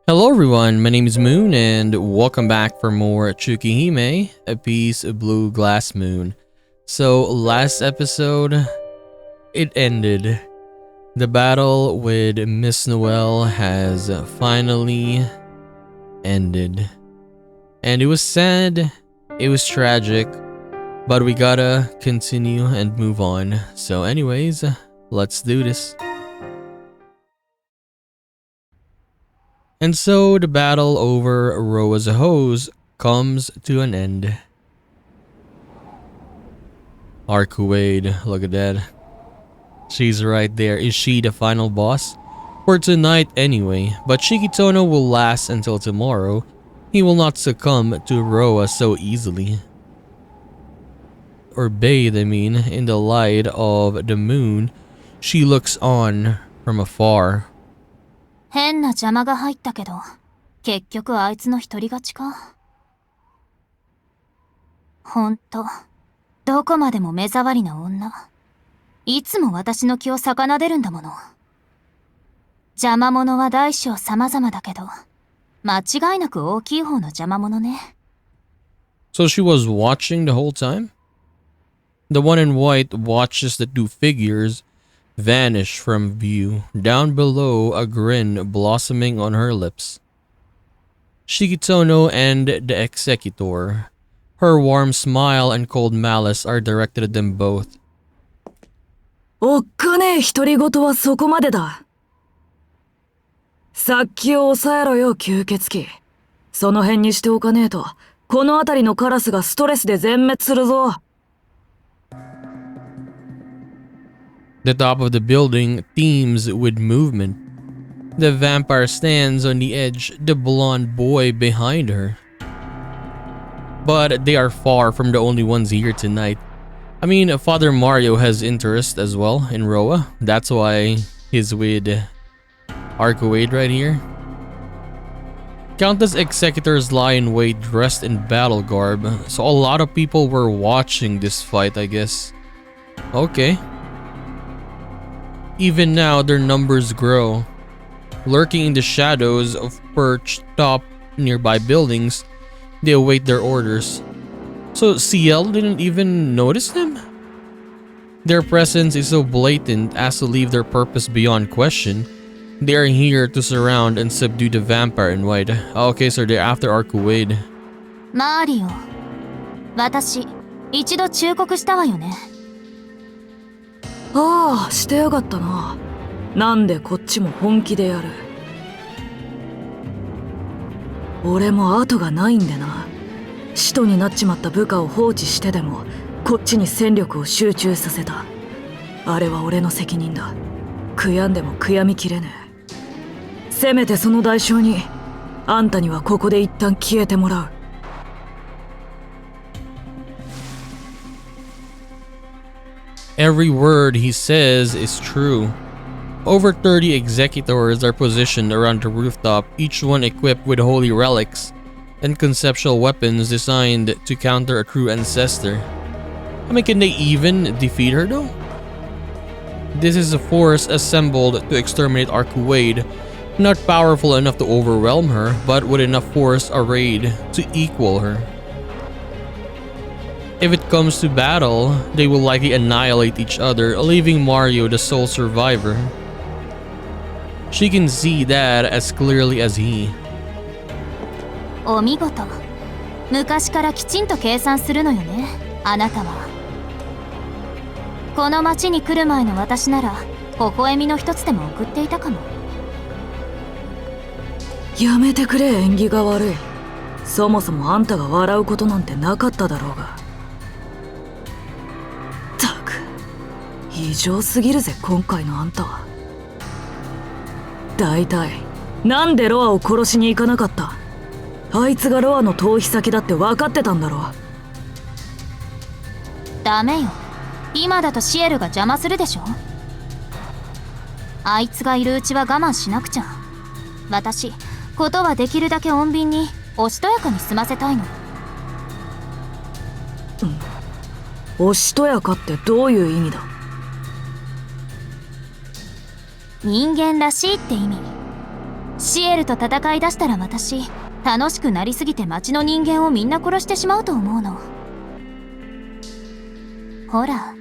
Hello everyone, my name is Moon and welcome back for more Tsukihime, A Piece of Blue Glass Moon. So last episode, it ended. The battle with Miss Noelle has finally ended. And it was sad, it was tragic, but we gotta continue and move on. So anyways, let's do this. And so the battle over Roa's hose comes to an end. Arcuade, look at that. She's right there. Is she the final boss? For tonight anyway, but Shikitono will last until tomorrow. He will not succumb to Roa so easily. Or bathe, in the light of the moon. She looks on from afar. 変な邪魔が入ったけど、結局あいつの独り勝ちか。ほんと、どこまでも目障りな女。いつも私の気を逆なでるんだもの。邪魔者は大小様々だけど、間違いなく大きい方の邪魔者ね。So she was watching the whole time? The one in white watches the two figures vanish from view, down below a grin blossoming on her lips. Shikitono and the executor. Her warm smile and cold malice are directed at them both. おっかねえ独り言はそこまでだ。さっきを抑えろよ吸血鬼。その辺にしておかねえと、この辺りのカラスがストレスで全滅するぞ。The top of the building teems with movement. The vampire stands on the edge, the blonde boy behind her. But they are far from the only ones here tonight. Father Mario has interest as well in Roa. That's why he's with Arcuade right here. Countless executors lie in wait dressed in battle garb. So a lot of people were watching this fight, I guess. Okay. Even now, their numbers grow. Lurking in the shadows of perched top nearby buildings, they await their orders. So CL didn't even notice them? Their presence is so blatant as to leave their purpose beyond question. They are here to surround and subdue the vampire in white. Okay, so they're after Arcuade. Mario, 私、一度忠告したわよね。ああ、してやがったな。なんでこっちも本気でやる。俺も後がないんでな。使徒になっちまった部下を放置してでも、こっちに戦力を集中させた。あれは俺の責任だ。悔やんでも悔やみきれねえ。せめてその代償に、あんたにはここで一旦消えてもらう。Every word he says is true. Over 30 executors are positioned around the rooftop, each one equipped with holy relics and conceptual weapons designed to counter a true ancestor. Can they even defeat her though? This is a force assembled to exterminate Arcuade, not powerful enough to overwhelm her, but with enough force arrayed to equal her. If it comes to battle, they will likely annihilate each other, leaving Mario the sole survivor. She can see that as clearly as he. お見事。昔からきちんと計算するのよね、あなたは。この町に来る前の私なら、微笑みの一つでも送っていたかも。やめてくれ、縁起が悪い。そもそもあんたが笑うことなんてなかっただろうが。異常すぎるぜ今回のあんたは。だいたいなんでロアを殺しに行かなかった。あいつがロアの逃避先だって分かってたんだろ。ダメよ。今だとシエルが邪魔するでしょ。あいつがいるうちは我慢しなくちゃ。私、ことはできるだけ穏便におしとやかに済ませたいの。おしとやかってどういう意味だ。人間らしいって意味。シエルと戦い出したら私、楽しくなりすぎて町の人間をみんな殺してしまうと思うの。ほら、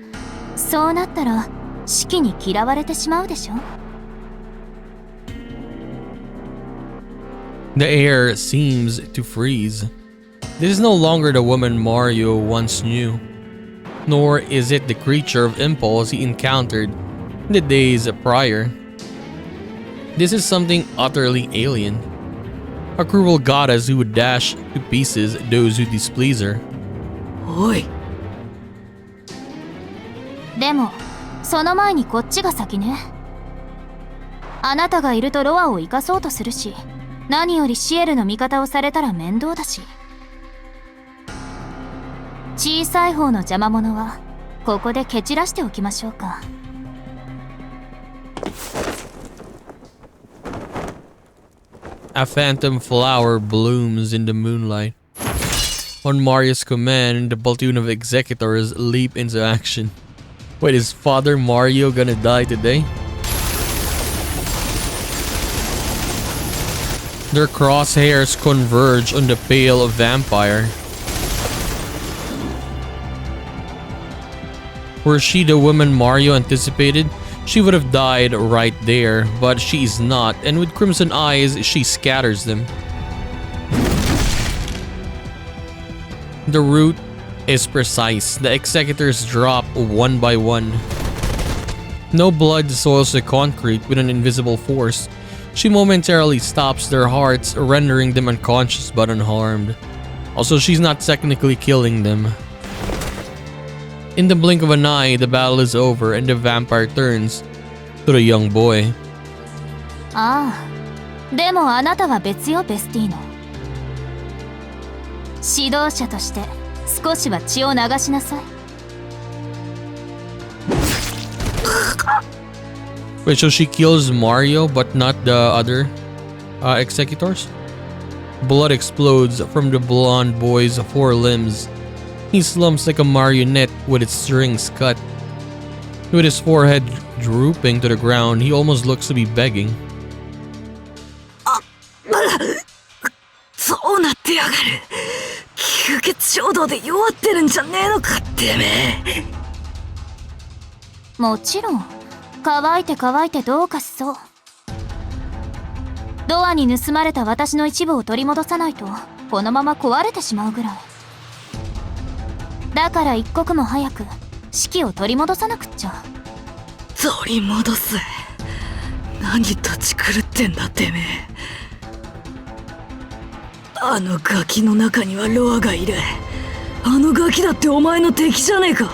そうなったらシキに嫌われてしまうでしょ。The air seems to freeze. This is no longer the woman Mario once knew, nor is it the creature of impulse he encountered in the days prior. This is something utterly alien. A cruel goddess who would dash to pieces those who displease her. おい。でも、その前にこっちが先ね。あなたがいるとロアを生かそうとするし、何よりシエルの味方をされたら面倒だし。小さい方の邪魔者はここで蹴散らしておきましょうか。A phantom flower blooms in the moonlight. On Mario's command, the platoon of executors leap into action. Wait, is Father Mario gonna die today? Their crosshairs converge on the pale vampire. Were she the woman Mario anticipated, she would have died right there, but she is not, and with crimson eyes, she scatters them. The route is precise. The executors drop one by one. No blood soils the concrete with an invisible force. She momentarily stops their hearts, rendering them unconscious but unharmed. Also, she's not technically killing them. In the blink of an eye, the battle is over and the vampire turns to the young boy. ああ、でもあなたは別よ、ベスティーノ。指導者として少しは血を流しなさい。Wait, so she kills Mario but not the other executors? Blood explodes from the blonde boy's four limbs. He slumps like a marionette with its strings cut. With his forehead drooping to the ground, he almost looks to be begging. そうなってやがる。吸血衝動で弱ってるんじゃねえのかってめえ。もちろん、乾いて乾いてどうかしそう。ドアに盗まれた私の一部を取り戻さないと、このまま壊れてしまうぐらい。だから一刻も早く士気を取り戻さなくっちゃ。取り戻す。何立ち狂ってんだてめえ。あのガキの中にはロアがいる。あのガキだってお前の敵じゃねえか。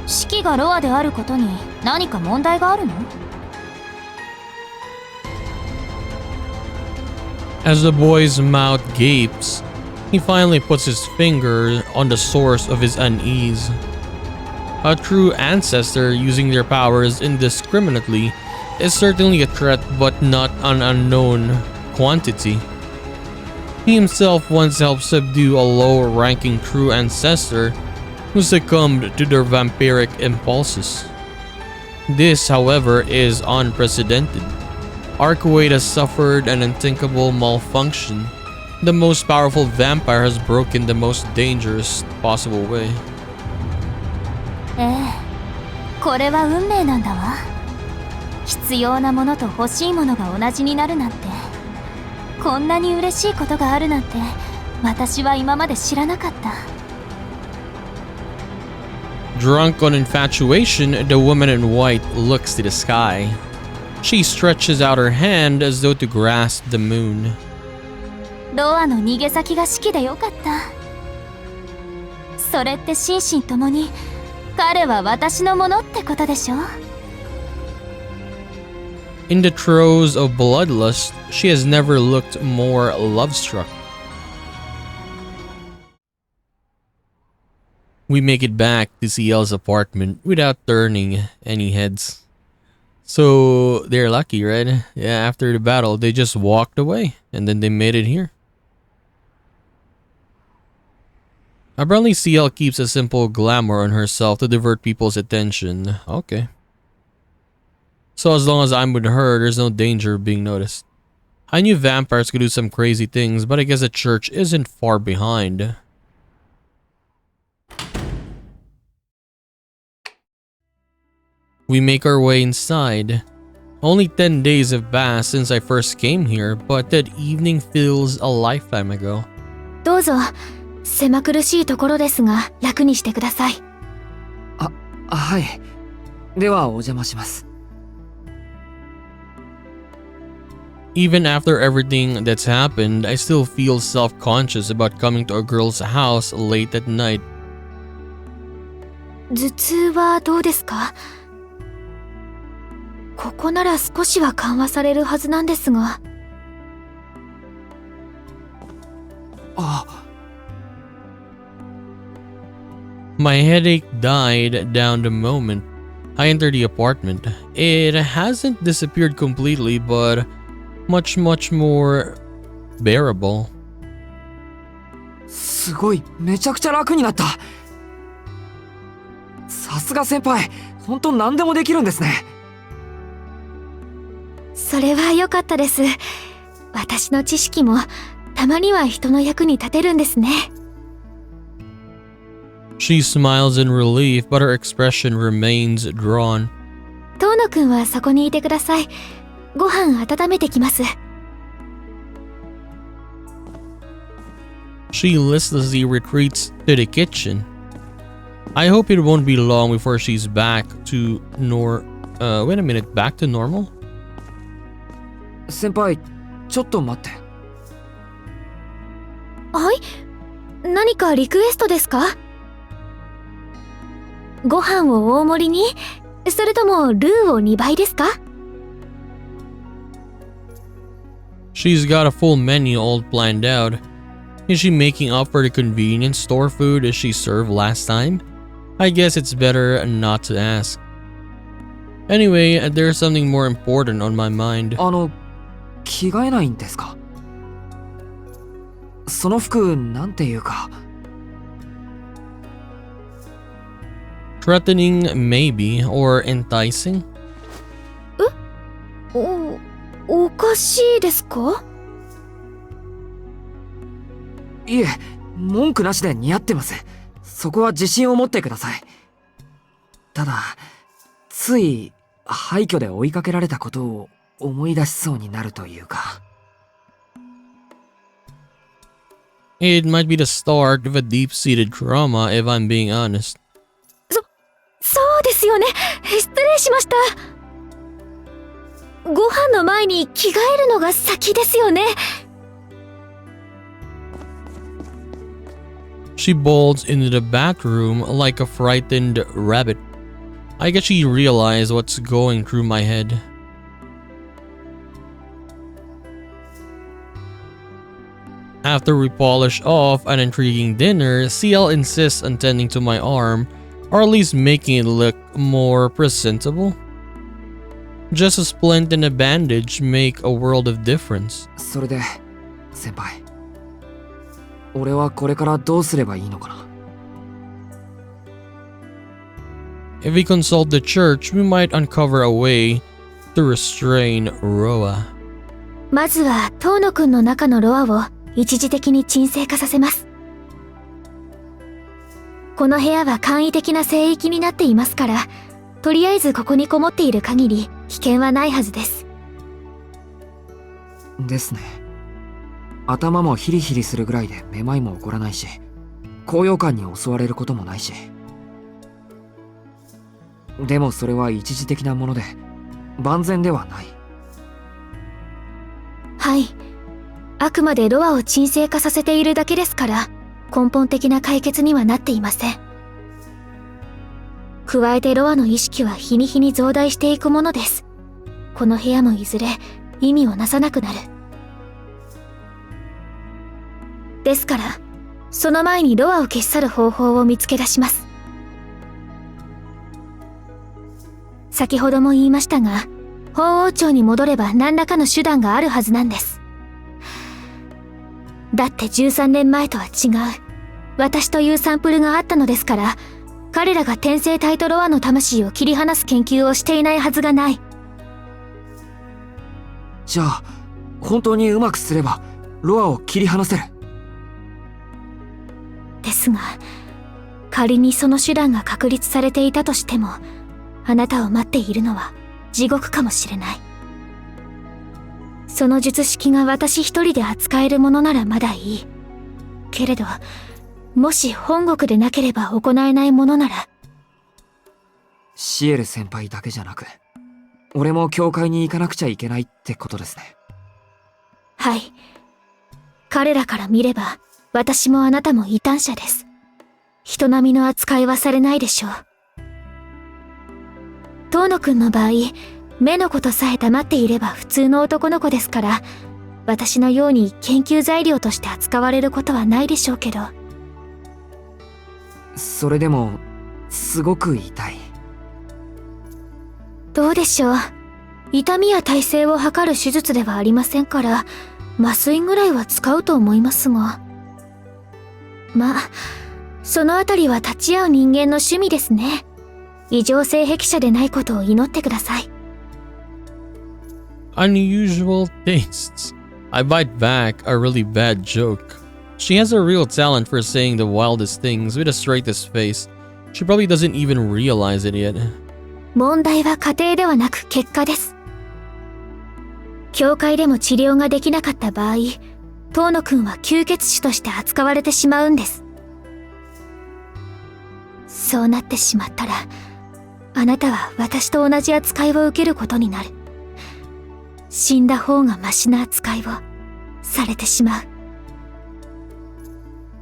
士気がロアであることに何か問題があるの？ As the boy's mouth gapes, he finally puts his finger on the source of his unease. A true ancestor using their powers indiscriminately is certainly a threat but not an unknown quantity. He himself once helped subdue a low-ranking true ancestor who succumbed to their vampiric impulses. This, however, is unprecedented. Arcuate has suffered an unthinkable malfunction. The most powerful vampire has broken the most dangerous possible way. これは運命なんだわ。必要なものと欲しいものが同じになるなんて、こんなに嬉しいことがあるなんて、私は今まで知らなかった。Drunk on infatuation, the woman in white looks to the sky. She stretches out her hand as though to grasp the moon. ロアの逃げ先が式でよかった。それって心身ともに彼は私のものってことでしょ。In the throes of bloodlust, she has never looked more love-struck. We make it back to CL's apartment without turning any heads. So they're lucky, right? Yeah, after the battle, they just walked away and then they made it here. Apparently CL keeps a simple glamour on herself to divert people's attention. Okay. So as long as I'm with her, there's no danger of being noticed. I knew vampires could do some crazy things, but I guess the church isn't far behind. We make our way inside. Only 10 days have passed since I first came here, but that evening feels a lifetime ago. どうぞ、狭苦しいところですが楽にしてください。はい。ではお邪魔します。Even after everything that's happened, I still feel self-conscious about coming to a girl's house late at night. 頭痛はどうですか？ここなら少しは緩和されるはずなんですが。My headache died down the moment I entered the apartment. It hasn't disappeared completely, but much more bearable. すごい、めちゃくちゃ楽になった。さすが先輩、本当何でもできるんですね。それは良かったです。私の知識もたまには人の役に立てるんですね。She smiles in relief, but her expression remains drawn. 遠野くんはそこにいてください。ご飯温めてきます。She listlessly retreats to the kitchen. I hope it won't be long before she's back to wait a minute, back to normal? 先輩、ちょっと待って。はい？何かリクエストですか？ご飯を大盛りに？それともルーを2倍ですか？ She's got a full menu all planned out. Is she making up for the convenience store food as she served last time? I guess it's better not to ask. Anyway, there's something more important on my mind. 着替えないんですか？その服、なんていうか。Threatening, maybe, or enticing? おかしいですか？いえ、文句なしで似合ってます。そこは自信を持ってください。ただ、つい廃墟で追いかけられたことを思い出しそうになるというか。It might be the start of a deep-seated trauma, if I'm being honest. そうですよね。失礼しました。ご飯の前に着替えるのが先ですよね。She bolts into the bathroom like a frightened rabbit. I guess she realized what's going through my head. After we polish off an intriguing dinner, CL insists on tending to my arm, or at least making it look more presentable. Just a splint and a bandage make a world of difference. それで、先輩。俺はこれからどうすればいいのかな？ If we consult the church, we might uncover a way to restrain Roa. まずは遠野くんの中のロアを一時的に沈静化させます。この部屋は簡易的な聖域になっていますから、とりあえずここにこもっている限り危険はないはずです。ですね。頭もヒリヒリするぐらいでめまいも起こらないし、高揚感に襲われることもないし。でもそれは一時的なもので、万全ではない。はい。あくまでロアを沈静化させているだけですから、根本的な解決にはなっていません。加えてロアの意識は日に日に増大していくものです。この部屋もいずれ意味をなさなくなる。ですから、その前にロアを消し去る方法を見つけ出します。先ほども言いましたが、法王朝に戻れば何らかの手段があるはずなんです。だって13年前とは違う、私というサンプルがあったのですから、彼らが転生体とロアの魂を切り離す研究をしていないはずがない。じゃあ本当にうまくすればロアを切り離せる。ですが、仮にその手段が確立されていたとしても、あなたを待っているのは地獄かもしれない。その術式が私一人で扱えるものならまだいい。けれど、もし本国でなければ行えないものなら。シエル先輩だけじゃなく、俺も教会に行かなくちゃいけないってことですね。はい。彼らから見れば、私もあなたも異端者です。人並みの扱いはされないでしょう。遠野くんの場合、目のことさえ黙っていれば普通の男の子ですから、私のように研究材料として扱われることはないでしょうけど。それでも、すごく痛い。どうでしょう。痛みや耐性を測る手術ではありませんから、麻酔ぐらいは使うと思いますが。まあ、そのあたりは立ち会う人間の趣味ですね。異常性癖者でないことを祈ってください。Unusual tastes. I bite back a really bad joke. She has a real talent for saying the wildest things with the straightest face. She probably doesn't even realize it yet. 問題は過程ではなく結果です。教会でも治療ができなかった場合、遠野くんは吸血種として扱われてしまうんです。そうなってしまったら、あなたは私と同じ扱いを受けることになる。死んだ方がマシな扱いをされてしまう。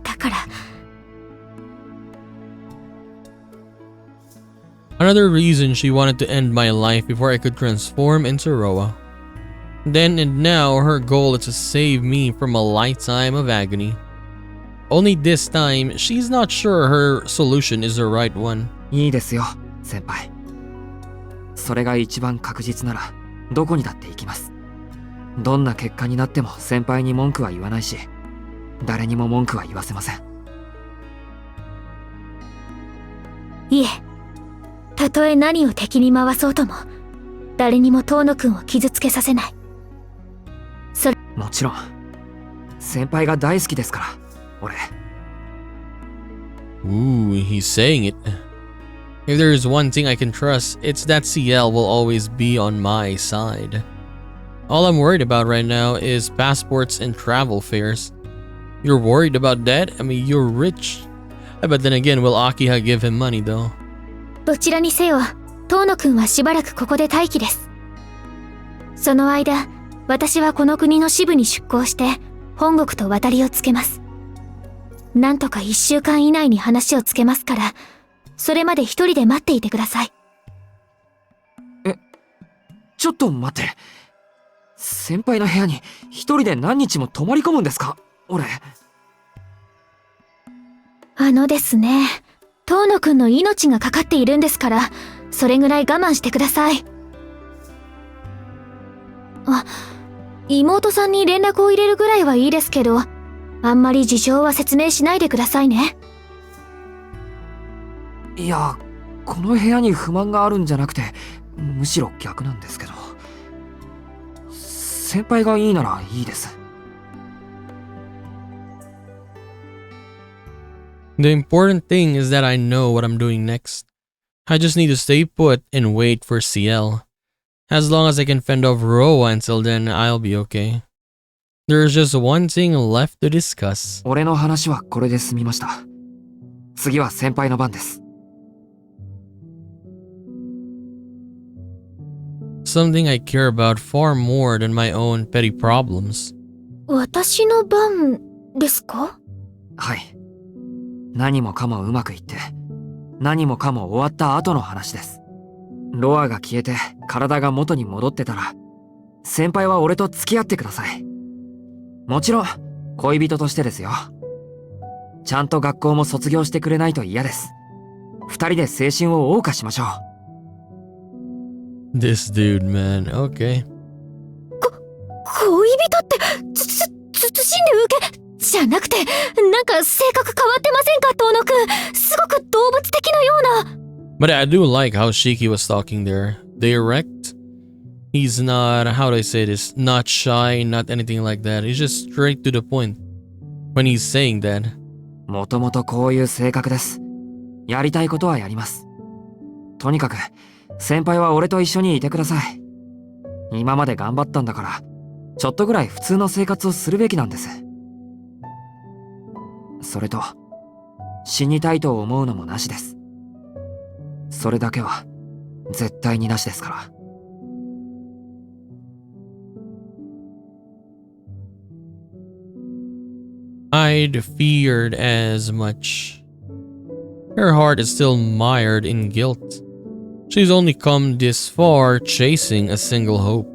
だから、Another reason she wanted to end my life before I could transform into Roa. Then and now, her goal is to save me from a lifetime of agony. Only this time, she's not sure her solution is the right one. いいですよ、先輩。それが一番確実なら、どこにだって行きます。どんな結果になっても先輩に文句は言わないし、誰にも文句は言わせません。いえ、たとえ何を敵に回そうとも、誰にも遠野くんを傷つけさせない。もちろん、先輩が大好きですから、俺。Ooh, he's saying it. If there is one thing I can trust, it's that CL will always be on my side. All I'm worried about right now is passports and travel fares. You're worried about that? I mean, you're rich. But then again, will Akiha give him money though? どちらにせよ、遠野くんはしばらくここで待機です。その間、私はこの国の支部に出向して、本国と渡りをつけます。なんとか1週間以内に話をつけますから、それまで一人で待っていてください。ちょっと待って。先輩の部屋に一人で何日も泊まり込むんですか？俺。ですね、遠野くんの命がかかっているんですから、それぐらい我慢してください。あ、妹さんに連絡を入れるぐらいはいいですけど、あんまり事情は説明しないでくださいね。いや、この部屋に不満があるんじゃなくて、むしろ逆なんですけど。先輩がいいならいいです。The important thing is that I know what I'm doing next. I just need to stay put and wait for CL. As long as I can fend off Roa until then, I'll be okay. There's just one thing left to discuss. 俺の話はこれで済みました。次は先輩の番です。Something I care about far more than my own petty problems. 私の番ですか？はい。何もかもうまくいって、何もかも終わった後の話です。ロアが消えて体が元に戻ってたら、先輩は俺と付き合ってください。もちろん、恋人としてですよ。ちゃんと学校も卒業してくれないと嫌です。二人で青春を謳歌しましょう。This dude, man. Okay. 恋人って、慎んで受け、じゃなくて、なんか性格変わってませんか、遠野くん。すごく動物的なような。But I do like how Shiki was talking there. Direct. He's not, how do I say this, not shy, not anything like that. He's just straight to the point when he's saying that. もともとこういう性格です。やりたいことはやります。とにかく、先輩は俺と一緒にいてください。今まで頑張ったんだから、ちょっとぐらい普通の生活をするべきなんです。それと、死にたいと思うのもなしです。それだけは、絶対になしですから。I'd feared as much. Her heart is still mired in guilt. She's only come this far chasing a single hope.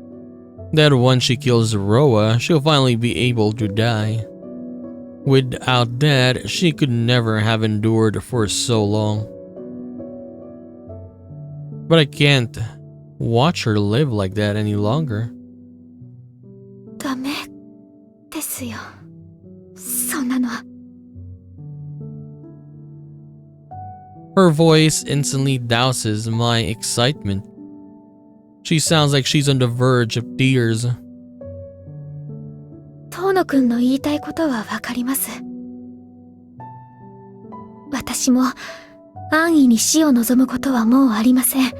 That once she kills Roa, she'll finally be able to die. Without that, she could never have endured for so long. But I can't watch her live like that any longer. ダメですよ。そんなの。Her voice instantly douses my excitement. She sounds like she's on the verge of tears. 遠野くんの言いたいことはわかります。私も安易に死を望むことはもうありません。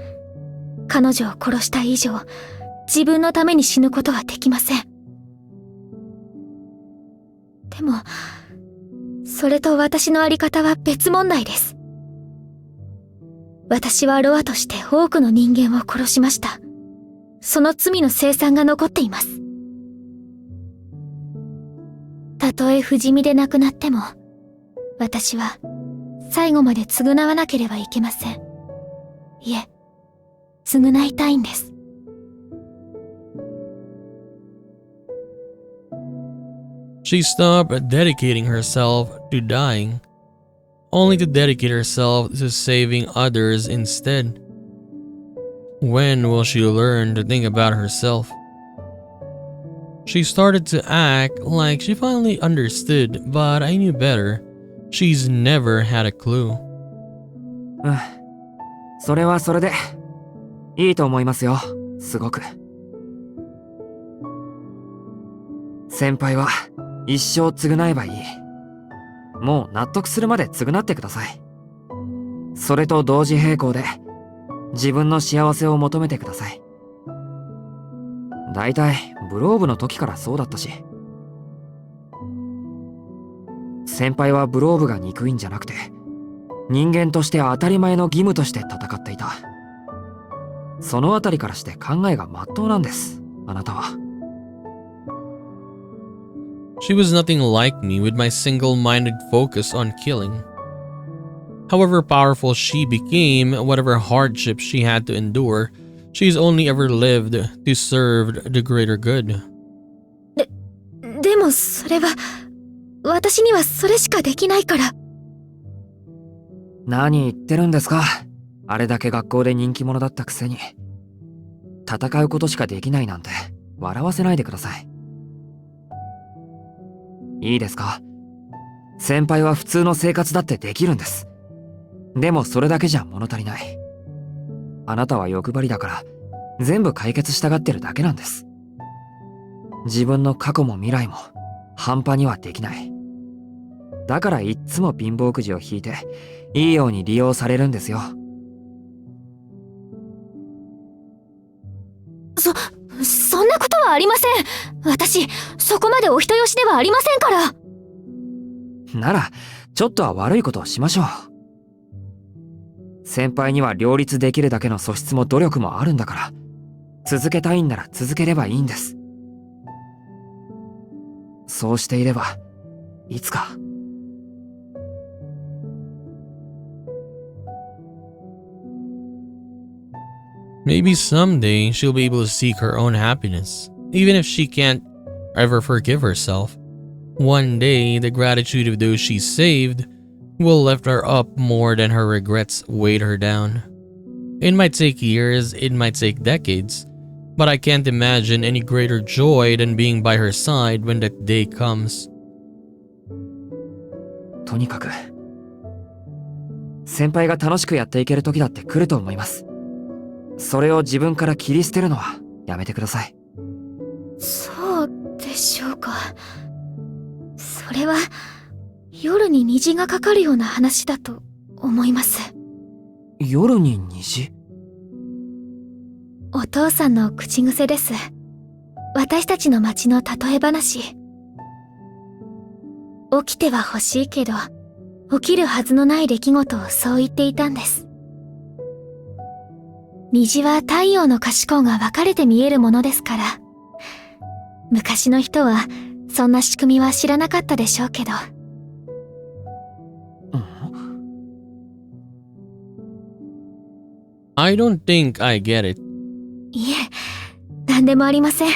彼女を殺した以上、自分のために死ぬことはできません。でも、それと私のあり方は別問題です。私はロアとして多くの人間を殺しました。その罪の清算が残っています。たとえ不死身で亡くなっても、私は最後まで償わなければいけません。いえ、償いたいんです。She stopped dedicating herself to dying, only to dedicate herself to saving others instead. When will she learn to think about herself? She started to act like she finally understood, but I knew better. She's never had a clue. それはそれで、いいと思いますよ、すごく。先輩は、一生償えばいい。もう納得するまで償ってください。それと同時並行で、自分の幸せを求めてください。だいたいブローブの時からそうだったし。先輩はブローブが憎いんじゃなくて、人間として当たり前の義務として戦っていた。そのあたりからして考えが真っ当なんです、あなたは。She was nothing like me with my single-minded focus on killing. However powerful she became, whatever hardships she had to endure, she's only ever lived to serve the greater good. でもそれは、私にはそれしかできないから。何言ってるんですか。あれだけ学校で人気者だったくせに。戦うことしかできないなんて、笑わせないでください。いいですか？先輩は普通の生活だってできるんです。でもそれだけじゃ物足りない。あなたは欲張りだから全部解決したがってるだけなんです。自分の過去も未来も半端にはできない。だからいっつも貧乏くじを引いていいように利用されるんですよ。そんなことはありません。私、そこまでお人よしではありませんから。なら、ちょっとは悪いことをしましょう。先輩には両立できるだけの素質も努力もあるんだから、続けたいんなら続ければいいんです。そうしていれば、いつか。Maybe someday she'll be able to seek her own happiness, even if she can't ever forgive herself. One day, the gratitude of those she saved will lift her up more than her regrets weighed her down. It might take years, it might take decades, but I can't imagine any greater joy than being by her side when that day comes. とにかく、先輩が楽しくやっていける時だって来ると思います。それを自分から切り捨てるのはやめてください。そうでしょうか。それは夜に虹がかかるような話だと思います。夜に虹？お父さんの口癖です。私たちの町の例え話。起きては欲しいけど、起きるはずのない出来事をそう言っていたんです。虹は太陽の可視光が分かれて見えるものですから。昔の人はそんな仕組みは知らなかったでしょうけど。I don't think I get it. いえ、なんでもありません。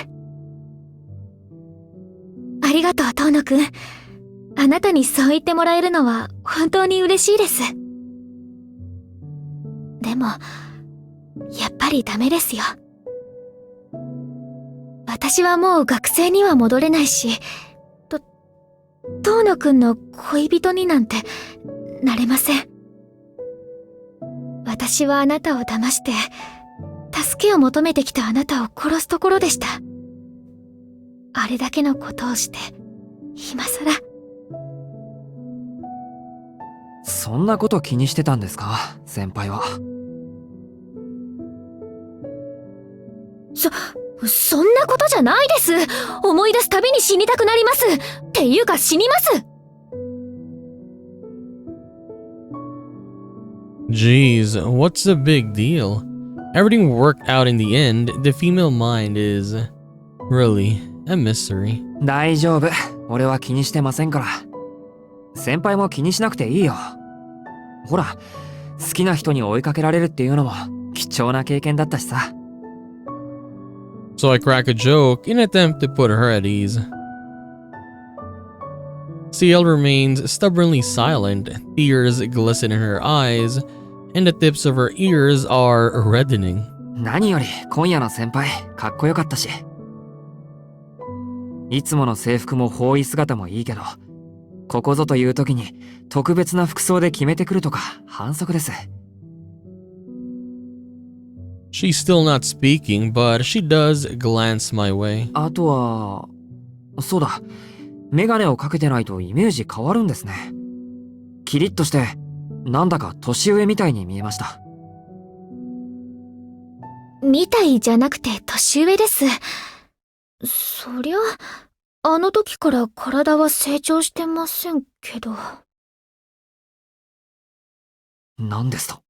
ありがとう、遠野くん。あなたにそう言ってもらえるのは本当に嬉しいです。でも、やっぱりダメですよ。私はもう学生には戻れないし、遠野くんの恋人になんてなれません。私はあなたを騙して、助けを求めてきたあなたを殺すところでした。あれだけのことをして、今さら。そんなこと気にしてたんですか、先輩は。そんなことじゃないです。思い出すたびに死にたくなります。っていうか死にます。Jeez, what's the big deal? Everything worked out in the end. The female mind is really a mystery. 大丈夫。俺は気にしてませんから。先輩も気にしなくていいよ。ほら、好きな人に追いかけられるっていうのも貴重な経験だったしさ。So I crack a joke in an attempt to put her at ease. CL remains stubbornly silent, tears glisten in her eyes, and the tips of her ears are reddening. 何より今夜の先輩かっこよかったし、いつもの制服も法衣姿もいいけど、ここぞという時に特別な服装で決めてくるとか反則です。She's still not speaking, but she does glance my way. あとは、そうだ、メガネをかけてないとイメージ変わるんですね。キリッとしてなんだか年上みたいに見えました。みたいじゃなくて年上です。そりゃ、あの時から体は成長してませんけど。何ですと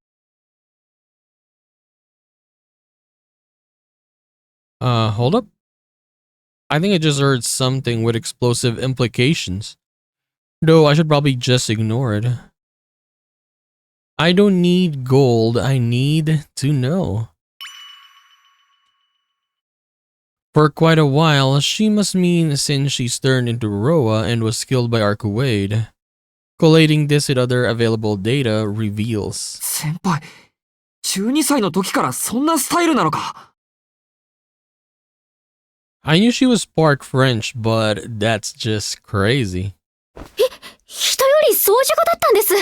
Hold up. I think I just heard something with explosive implications. Though I should probably just ignore it. I don't need gold, I need to know. For quite a while, she must mean since she's turned into Roa and was killed by Arcuade. Collating this with other available data reveals. 先輩、12歳の時からそんなスタイルなのか。I knew she was part French, but that's just crazy. 人より掃除家だったんです。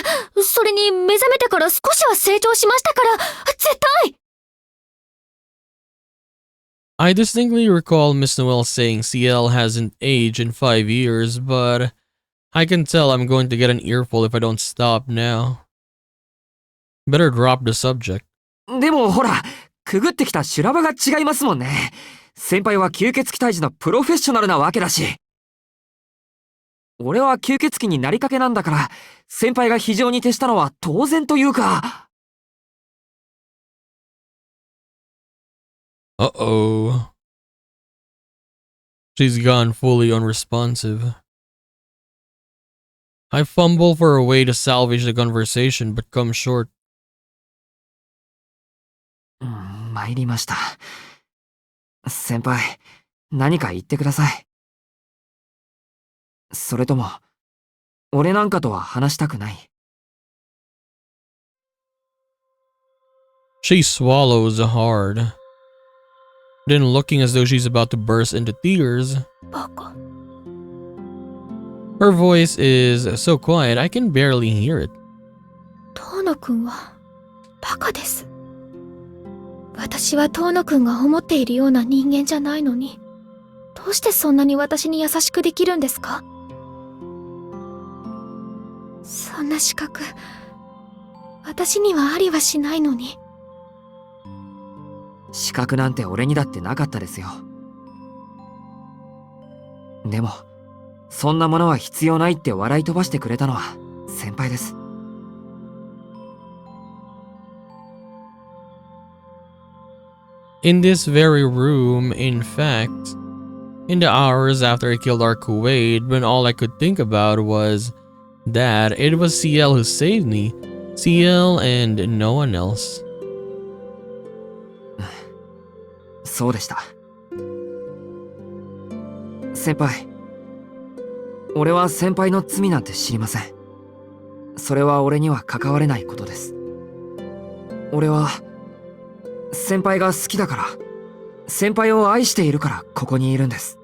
それに目覚めてから少しは成長しましたから、絶対。I distinctly recall Miss Noel saying CL hasn't aged in 5 years, but I can tell I'm going to get an earful if I don't stop now. Better drop the subject. でもほら、くぐってきた修羅場が違いますもんね。先輩は吸血鬼退治のプロフェッショナルなわけだし。俺は吸血鬼になりかけなんだから、先輩が非常に徹したのは当然というか。Uh-oh. She's gone fully unresponsive. I fumble for a way to salvage the conversation, but come short. 参りました。先輩、何か言ってください。それとも、俺なんかとは話したくない。She swallows hard. Then looking as though she's about to burst into tears. バカ。 Her voice is so quiet I can barely hear it. 遠野くんはバカです。私は遠野くんが思っているような人間じゃないのに、どうしてそんなに私に優しくできるんですか？そんな資格、私にはありはしないのに。資格なんて俺にだってなかったですよ。でも、そんなものは必要ないって笑い飛ばしてくれたのは先輩です。In this very room, in fact, in the hours after I killed our Kuwait, when all I could think about was that it was CL who saved me, CL and no one else. そうでした。先輩、俺は先輩の罪なんて知りません。それは俺には関われないことです。俺は先輩が好きだから、先輩を愛しているからここにいるんです。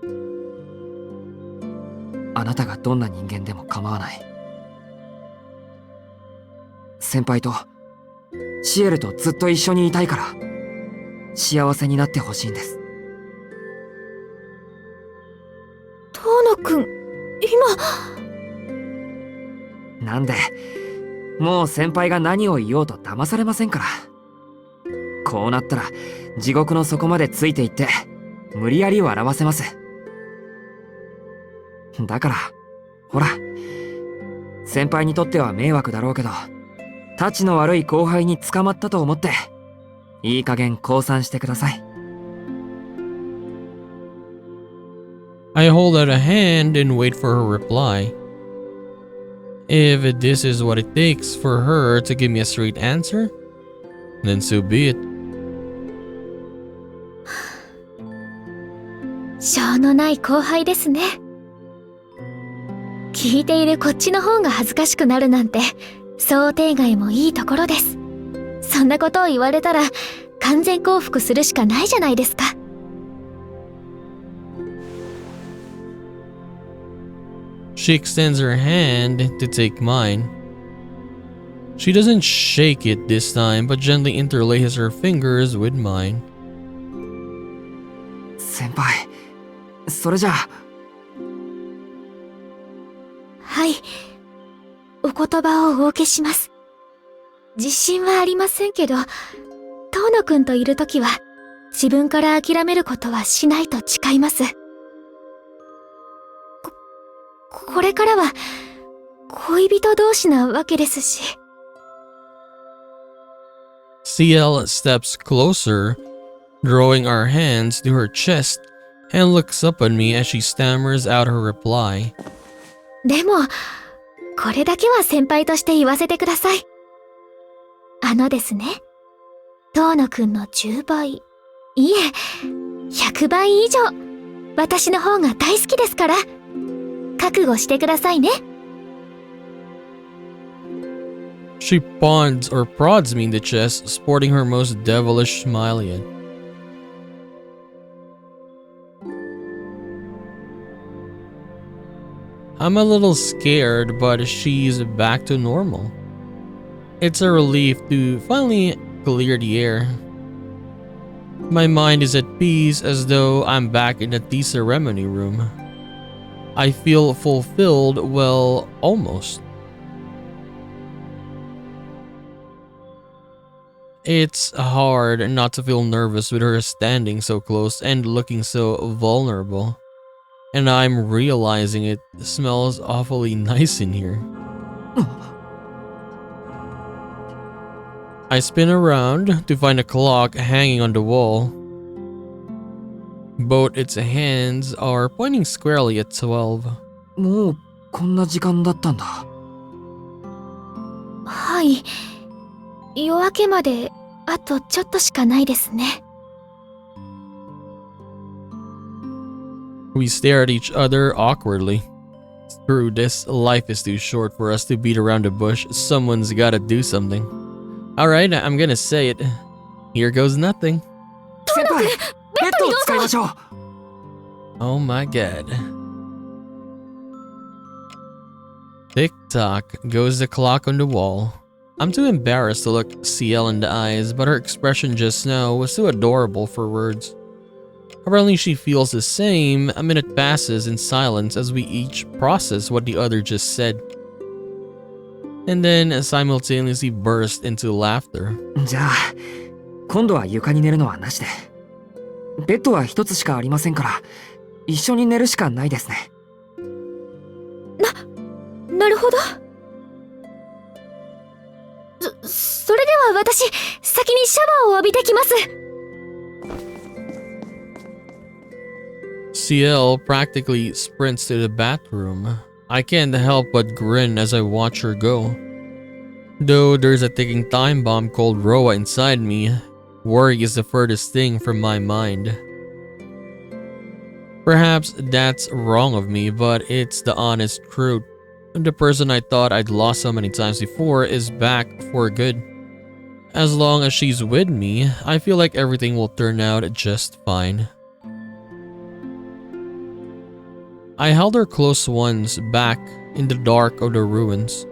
あなたがどんな人間でも構わない。先輩とシエルとずっと一緒にいたいから幸せになってほしいんです。遠野くん、なんで、もう先輩が何を言おうと騙されませんから。こうなったら地獄の底までついていって無理やり笑わせます。だからほら、先輩にとっては迷惑だろうけど、たちの悪い後輩に捕まったと思っていい加減降参してください。I hold out a hand and wait for her reply. If this is what it takes for her to give me a straight answer, then so be it. しょうのない後輩ですね。聞いているこっちの方が恥ずかしくなるなんて想定外もいいところです。そんなことを言われたら完全降伏するしかないじゃないですか。She extends her hand to take mine. She doesn't shake it this time, but gently interlaces her fingers with mine. 先輩、それじゃあ。はい、お言葉をお受けします。自信はありませんけど、遠野くんといるときは自分から諦めることはしないと誓います。これからは恋人同士なわけですし。CL steps closer, drawing our hands to her chest, and looks up at me as she stammers out her reply. でも、これだけは先輩として言わせてください。ですね、遠野くんの10倍、いえ、100倍以上、私の方が大好きですから、覚悟してくださいね。She ponds or prods me in the chest, sporting her most devilish smile yet. I'm a little scared, but she's back to normal. It's a relief to finally clear the air. My mind is at peace as though I'm back in the tea ceremony room. I feel fulfilled, well, almost. It's hard not to feel nervous with her standing so close and looking so vulnerable. And I'm realizing it smells awfully nice in here. I spin around to find a clock hanging on the wall. Both its hands are pointing squarely at 12. もうこんな時間だったんだ。はい。夜明けまであとちょっとしかないですね。We stare at each other awkwardly. Screw this, life is too short for us to beat around the bush. Someone's gotta do something. Alright, I'm gonna say it. Here goes nothing. 先輩、ベッドを使いましょう。Oh my god. Tick tock goes the clock on the wall. I'm too embarrassed to look CL in the eyes, but her expression just now was too adorable for words. Apparently she feels the same. A minute passes in silence as we each process what the other just said. And then simultaneously burst into laughter. じゃあ、今度は床に寝るのはなしで。ベッドは一つしかありませんから、一緒に寝るしかないですね。なるほど。それでは私、先にシャワーを浴びてきます。CL practically sprints to the bathroom. I can't help but grin as I watch her go. Though there's a ticking time bomb called Roa inside me, worry is the furthest thing from my mind. Perhaps that's wrong of me, but it's the honest truth. The person I thought I'd lost so many times before is back for good. As long as she's with me, I feel like everything will turn out just fine. I held her close once back in the dark of the ruins.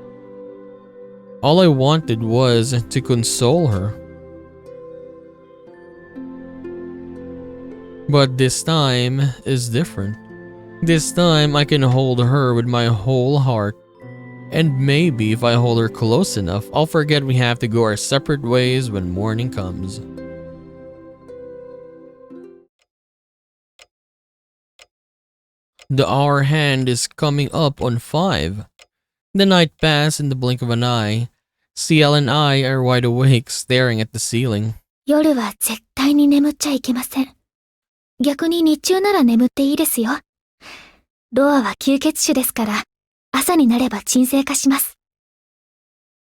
All I wanted was to console her. But this time is different. This time I can hold her with my whole heart. And maybe if I hold her close enough, I'll forget we have to go our separate ways when morning comes. The hour hand is coming up on 5. The night passed in the blink of an eye. CL and I are wide awake, staring at the ceiling. 夜は絶対に眠っちゃいけません。逆に日中なら眠っていいですよ。ロアは吸血種ですから、朝になれば鎮静化します。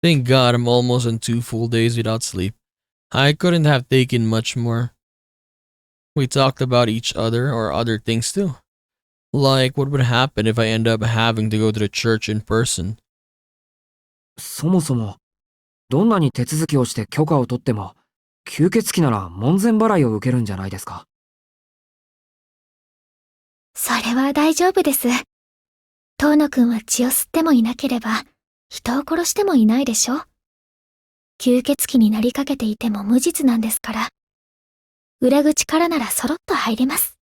Thank God I'm almost on 2 full days without sleep. I couldn't have taken much more. We talked about each other or other things too. Like what would happen if I end up having to go to the church in person. そもそも、どんなに手続きをして許可を取っても、吸血鬼なら門前払いを受けるんじゃないですか。それは大丈夫です。遠野くんは血を吸ってもいなければ、人を殺してもいないでしょ。吸血鬼になりかけていても無実なんですから。裏口からならそろっと入れます。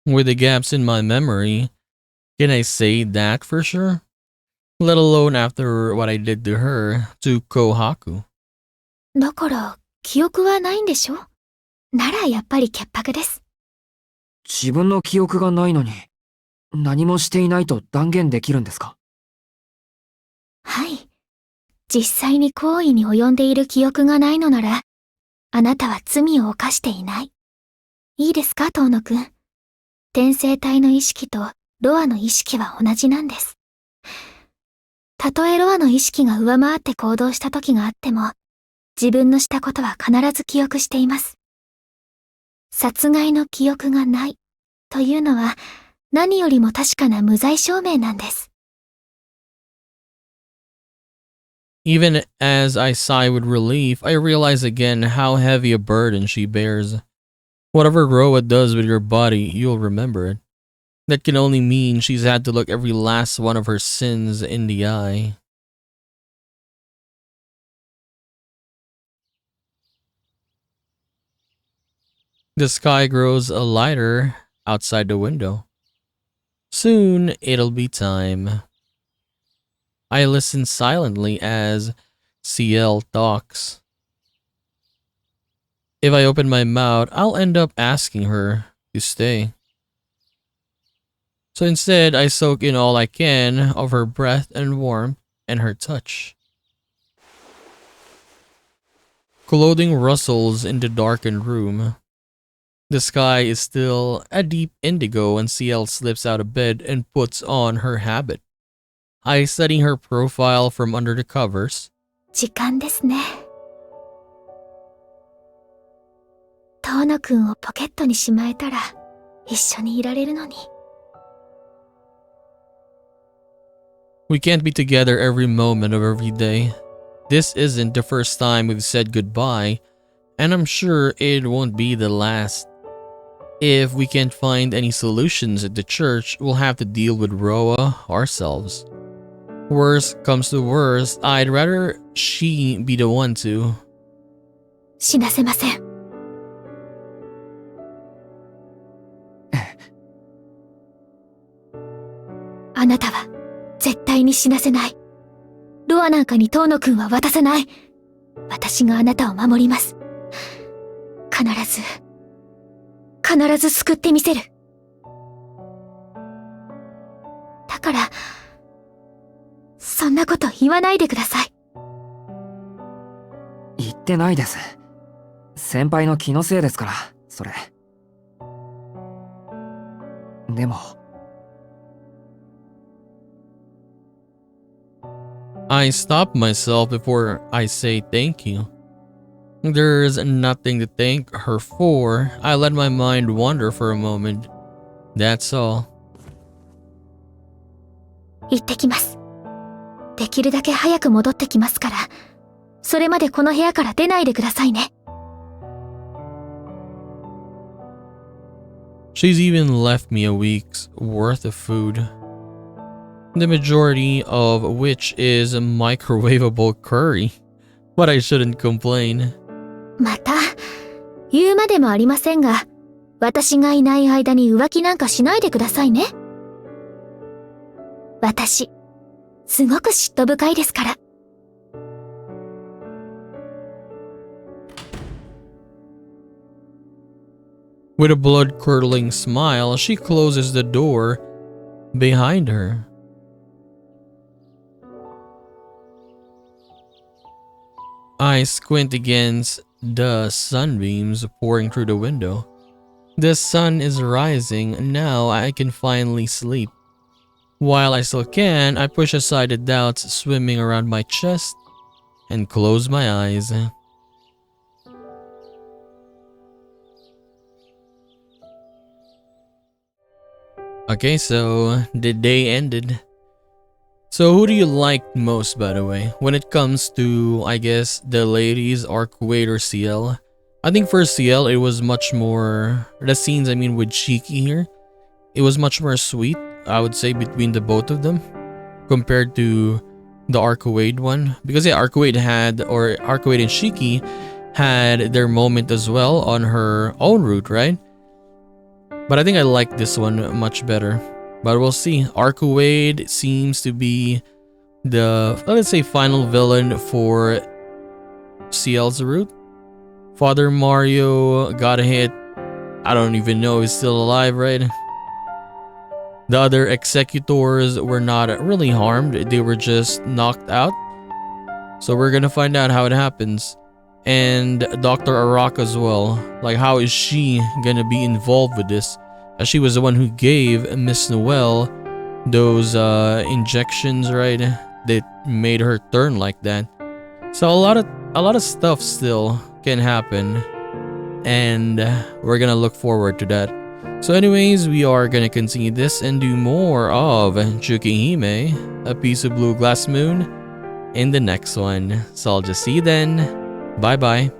With the gaps in my memory, can I say that for sure? Let alone after what I did to her, to Kohaku. だから、記憶はないんでしょ？ならやっぱり潔白です。自分の記憶がないのに、何もしていないと断言できるんですか？はい。実際に行為に及んでいる記憶がないのなら、あなたは罪を犯していない。いいですか、遠野くん。転生体の意識とロアの意識は同じなんです。たとえロアの意識が上回って行動した時があっても、自分のしたことは必ず記憶しています。殺害の記憶がないというのは何よりも確かな無罪証明なんです。Even as I sigh with relief, I realize again how heavy a burden she bears. Whatever Roa does with your body, you'll remember it. That can only mean she's had to look every last one of her sins in the eye. The sky grows lighter outside the window. Soon it'll be time. I listen silently as CL talks. If I open my mouth, I'll end up asking her to stay. So instead, I soak in all I can of her breath and warmth and her touch. Clothing rustles in the darkened room. The sky is still a deep indigo and CL slips out of bed and puts on her habit. I study her profile from under the covers. 時間ですね。遠野くんをポケットにしまえたら一緒にいられるのに。We can't be together every moment of every day. This isn't the first time we've said goodbye, and I'm sure it won't be the last. If we can't find any solutions at the church, we'll have to deal with Roa ourselves. Worst comes to worst, I'd rather she be the one to. 死なせません。あなたは絶対に死なせない。ロアなんかに遠野くんは渡さない。私があなたを守ります。必ず救ってみせる。だから、そんなこと言わないでください。言ってないです。先輩の気のせいですから、それ。でも。I stop myself before I say thank you. There's nothing to thank her for. I let my mind wander for a moment. That's all. 行ってきます。できるだけ早く戻ってきますから、それまでこの部屋から出ないでくださいね。She's even left me a week's worth of food. The majority of which is microwavable curry. But I shouldn't complain. また、言うまでもありませんが、私がいない間に浮気なんかしないでくださいね。私、すごく嫉妬深いですから。With a blood-curdling smile, she closes the door behind her. I squint against the sunbeams pouring through the window. The sun is rising. Now I can finally sleep. While I still can, I push aside the doubts swimming around my chest and close my eyes. Okay, so the day ended. So who do you like most, by the way, when it comes to, I guess, the ladies, Arcuate or CL? I think for CL, it was much more, the scenes, I mean, with Shiki here, it was much more sweet, I would say, between the both of them, compared to the Arcuate one. Because yeah, Arcuate and Shiki had their moment as well on her own route, right? But I think I like this one much better. But we'll see. Arcuate seems to be the, let's say, final villain for CL's route. Father Mario got hit. I don't even know if he's still alive, right? The other executors were not really harmed. They were just knocked out. So we're gonna find out how it happens. And Dr. Araka as well. Like, how is she gonna be involved with this? As she was the one who gave Miss Noelle those injections, right? That made her turn like that. So a lot of stuff still can happen, and we're gonna look forward to that. So anyways, we are gonna continue this and do more of Tsukihime, A Piece of Blue Glass Moon, in the next one. So I'll just see you then. Bye bye.